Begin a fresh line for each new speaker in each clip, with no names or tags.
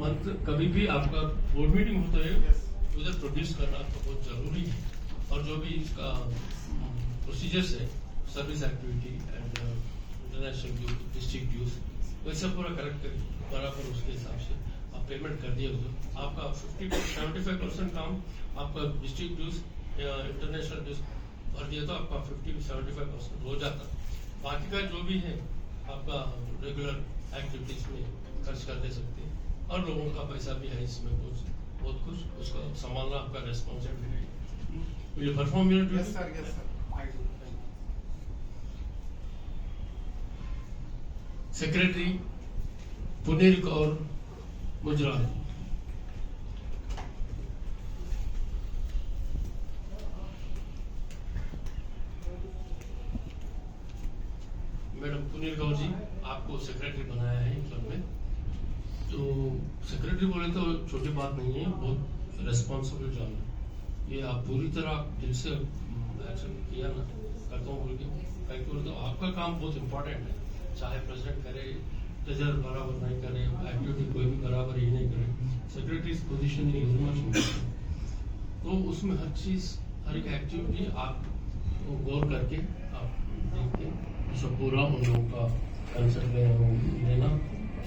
Month कभी भी आपका बोर्ड मीटिंग होता है उधर प्रोड्यूस करना आपको बहुत जरूरी है, और जो भी इसका प्रोसीजर्स है, service activity and international dues, district dues, वैसा पूरा करेक्ट करिए बराबर, उसके हिसाब से आप पेमेंट कर दिए उधर। आपका 50-75% काम आपका डिस्ट्रिक्ट ड्यूज या इंटरनेशनल ड्यूज भर दिया तो आपका 50-75% हो जाता। बाकी का जो भी है आपका रेगुलर एक्टिविटीज में खर्च कर दे सकते हैं, और लोगों का पैसा भी है इसमें बहुत कुछ, उसको संभालना आपका रेस्पॉन्सिबिलिटी है। Will you perform your duty?
Yes, sir. Yes, sir. I do.
Secretary Puneer Kaur Mujral. Madam Puneer Kaur ji, आपको सेक्रेटरी बनाया है क्लब में, तो सेक्रेटरी बोले तो छोटी बात नहीं है, बहुत रेस्पॉन्सिबल जॉब है ये। आप पूरी तरह दिल से एक्शन किया ना, करता हूँ बोल के तो आपका काम बहुत इम्पोर्टेंट है। चाहे प्रेसिडेंट करे, ट्रेजरर बराबर नहीं करे, एक्टिविटी कोई भी बराबर ही नहीं करे, secretary position is much important. तो उसमें हर चीज, हर एक एक्टिविटी आप गौर करके आप देख के सब पूरा उन लोगों का कंसर्ट लेना,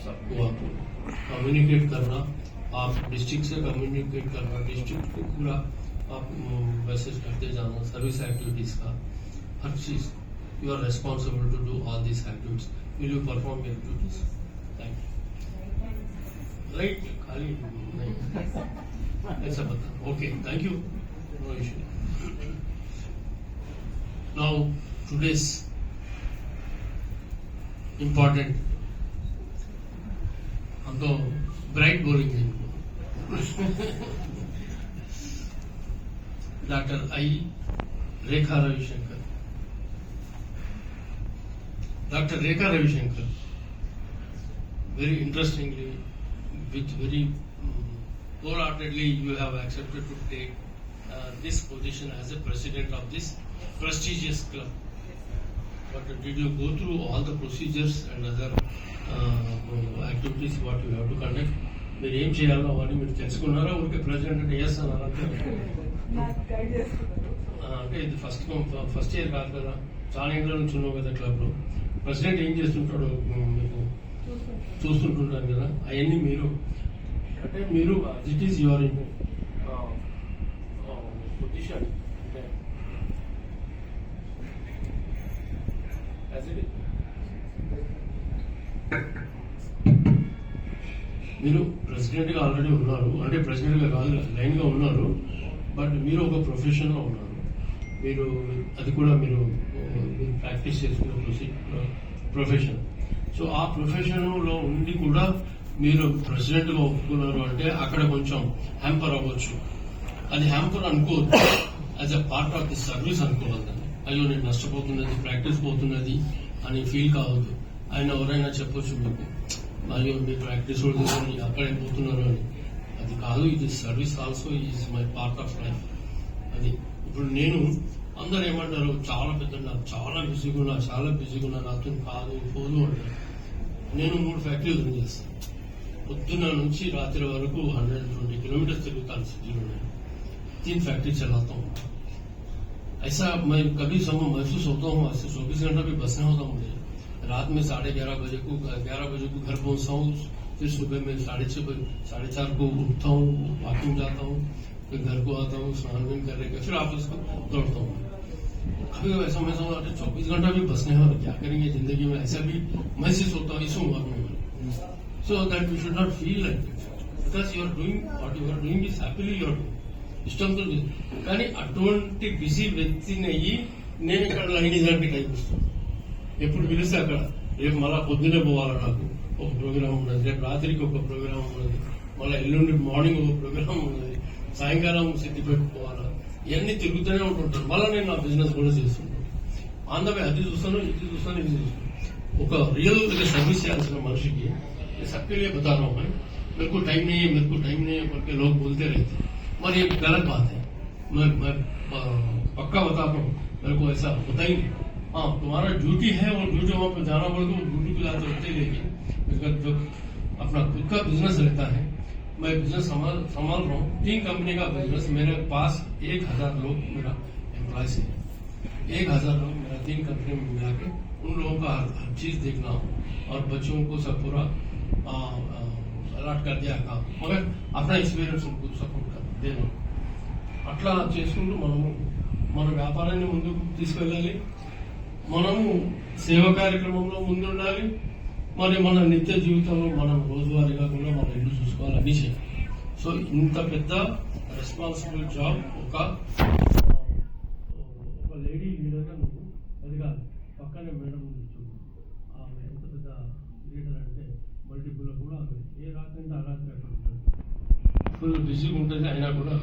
सबको आपको कम्युनिकेट करना, आप डिस्ट्रिक्ट से कम्युनिकेट करना, डिस्ट्रिक्ट को पूरा आप मैसेज करते जाना, सर्विस एक्टिविटीज का हर चीज। You are responsible to do all this activities. Will you perform your duties? Thank you. Right, खाली नहीं ऐसा बता। Okay, thank you, no issue. Now today's important, हम तो ब्राइट बोलेंगे इनको। Doctor I Rekha Ravishankar. Dr. Rekha Ravishankar, very interestingly, with very wholeheartedly, you have accepted to take this position as a president of this prestigious club. But did you go through all the procedures and other activities what you have to conduct? మీరు ఏం చేయాలో అవన్నీ మీరు తెలుసుకున్నారా? ఊరికే president అంటే yes అన్నారా? అంటే ఇది ఫస్ట్ ఇయర్ కాదు కదా, చాలా ఏళ్ళ నుంచి ఉన్నావు కదా క్లబ్ లో. ప్రెసిడెంట్ ఏం చేస్తుంటాడో మీకు చూస్తుంటుంటారు కదా, అవన్నీ మీరు అంటే మీరు ఇట్ ఈస్ యువర్ పొజిషన్ మీరు ప్రెసిడెంట్ గా ఆల్రెడీ ఉన్నారు, అంటే ప్రెసిడెంట్ గా కాదు లైన్ గా ఉన్నారు, బట్ మీరు ఒక ప్రొఫెషన్ లో ఉన్నారు. మీరు అది కూడా మీరు ప్రాక్టీస్ చేసుకున్న ప్రొఫెషన్. సో ఆ ప్రొఫెషన్ లో ఉండి కూడా మీరు ప్రెసిడెంట్ గా ఒప్పుకున్నారు అంటే అక్కడ కొంచెం హ్యాంపర్ అవ్వచ్చు. అది హ్యాంపర్ అనుకోవద్దు, as a part of the service అనుకోవద్దు. అయ్యో నేను నష్టపోతున్నది, ప్రాక్టీస్ పోతున్నది అని ఫీల్ కావద్దు. ఆయన ఎవరైనా చెప్పొచ్చు మీకు, అయ్యో మీ ప్రాక్టీస్ తీసుకొని అక్కడే పోతున్నారు అని. అది కాదు, ఇది service also is my part of life. అది ఇప్పుడు నేను అందరు ఏమంటారు, చాలా పెద్ద చాలా బిజీగా ఉన్నా నాతో కాదు పోదు అంటారు. నేను 3 ఫ్యాక్టరీలు రన్ చేస్తాను. పొద్దున్న నుంచి రాత్రి వరకు 120 किलोमीटर తిరుగుతాను సిటీలో. 3 फैक्ट्री चलाता हूँ. ऐसा मैं कभी समय महसूस होता हूँ, ऐसे 24 घंटा भी बस नहीं होता मुझे. रात में 11:30 बजे को घर पहुंचता हूँ, फिर सुबह में 6:30 बजे 4:30 को उठता हूँ, वॉकिंग जाता हूँ, फिर घर को आता हूँ, स्नान भी करने के फिर ऑफिस को दौड़ता हूँ. कभी ऐसा मैं समझ 24 घंटा भी बस नहीं हो, क्या करेंगे जिंदगी में, ऐसा भी महसूस होता है इस उम्र में. So that we should not feel like it, because you are doing what you are doing is happily you are doing. ఇష్టంతో. కానీ అటువంటి బిజీ వ్యక్తిని అయ్యి నేను ఇక్కడ లైన్ ఇలాంటి టైప్ వస్తాను. ఎప్పుడు పిలిస్తే అక్కడ, రేపు మళ్ళా పొద్దునే పోవాలా, నాకు ఒక ప్రోగ్రామ్ ఉన్నది, రేపు రాత్రికి ఒక ప్రోగ్రామ్ ఉన్నది, మళ్ళీ ఎల్లుండి మార్నింగ్ ఒక ప్రోగ్రామ్ ఉన్నది, సాయంకాలం సిద్దిపేట పోవాలా, ఇవన్నీ తిరుగుతూనే ఉంటుంటాను. మళ్ళీ నేను నా బిజినెస్ కూడా చేస్తుంటాను. ఆంధ్రమే అది చూస్తాను, ఇది చూస్తాను, ఇది చూస్తాను. ఒక రియల్ సర్వీస్ చేయాల్సిన మనిషికి सबके लिए बता रहा हूँ मैं, मेरे को टाइम नहीं है करके लोग बोलते रहते हैं, और ये गलत बात है. मैं पक्का बताता हूँ, मेरे को ऐसा होता ही नहीं. हाँ, तुम्हारा ड्यूटी है और ड्यूटी वहां पर जाना पड़ेगा, वो ड्यूटी को जाते होते, लेकिन जब अपना खुद का बिजनेस रहता है मैं बिजनेस संभाल रहा हूँ 3 कंपनी का बिजनेस। मेरे पास 1000 लोग मेरा एम्प्लॉयज है। 1000 लोग मेरा 3 कंपनी में मिला के उन लोगों का हर चीज देखना और बच्चों को सब पूरा అలాట్ कर दिया काम मगर अपना एक्सपीरियన్స్ उनको सपोर्ट कर देना అట్లా చేసుకుంటూ మనము మన వ్యాపారాన్ని ముందుకు తీసుకెళ్ళాలి। మనము సేవా కార్యక్రమంలో ముందుండాలి। మరి మన నిత్య జీవితంలో మనం రోజువారీగా కూడా మన ఇల్లు చూసుకోవాలి అన్ని చేయాలి। సో ఇంత పెద్ద రెస్పాన్సిబుల్ జాబ్ ఒక లేడీ లీడర్గా నువ్వు అది కాదు పక్కనే మేడం చూడు ఆమె ఎంత పెద్ద లీడర్ అంటే మల్టిపుల్ కూడా ఆమె ఏ రాత్రి అంటే ఆ రాత్రి అక్కడ ఉంటుంది, ఫుల్ బిజీగా ఉంటుంది, అయినా కూడా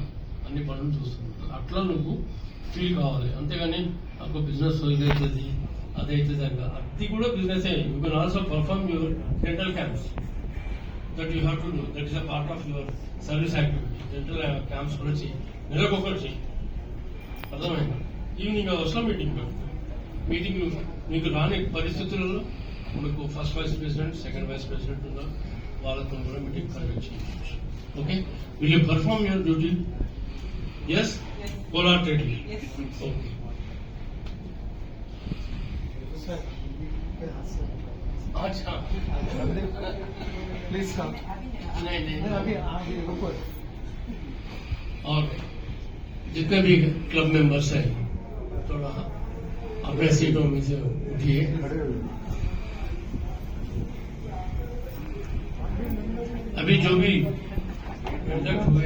అన్ని పనులు చూస్తుంది। అట్లా నువ్వు ఫీల్ కావాలి, అంతేగాని నాకు బిజినెస్ ఇదవుతుంది అదవుతుంది అని అది కూడా business you can also perform your dental camps that you have to do, that is a part of your service activity. Dental camps కూడా చేయి, నెలకొకటి చేయి, అర్థమైందా? ఈవినింగ్ అవర్స్లో మీటింగ్ పెడతాం। మీటింగ్ మీకు రాని పరిస్థితులలో మీకు first vice president second vice president ఉన్నారు, వాళ్ళతో కూడా మీటింగ్ కండక్ట్ చేయవచ్చు। Okay, will you perform your duty? Yes, wholeheartedly. Okay. अच्छा
प्लीज कम।
नहीं
अभी ऊपर
और जितने भी क्लब मेंबर्स हैं थोड़ा अपने सीटों में से उठिए। अभी जो भी कंडक्ट हुए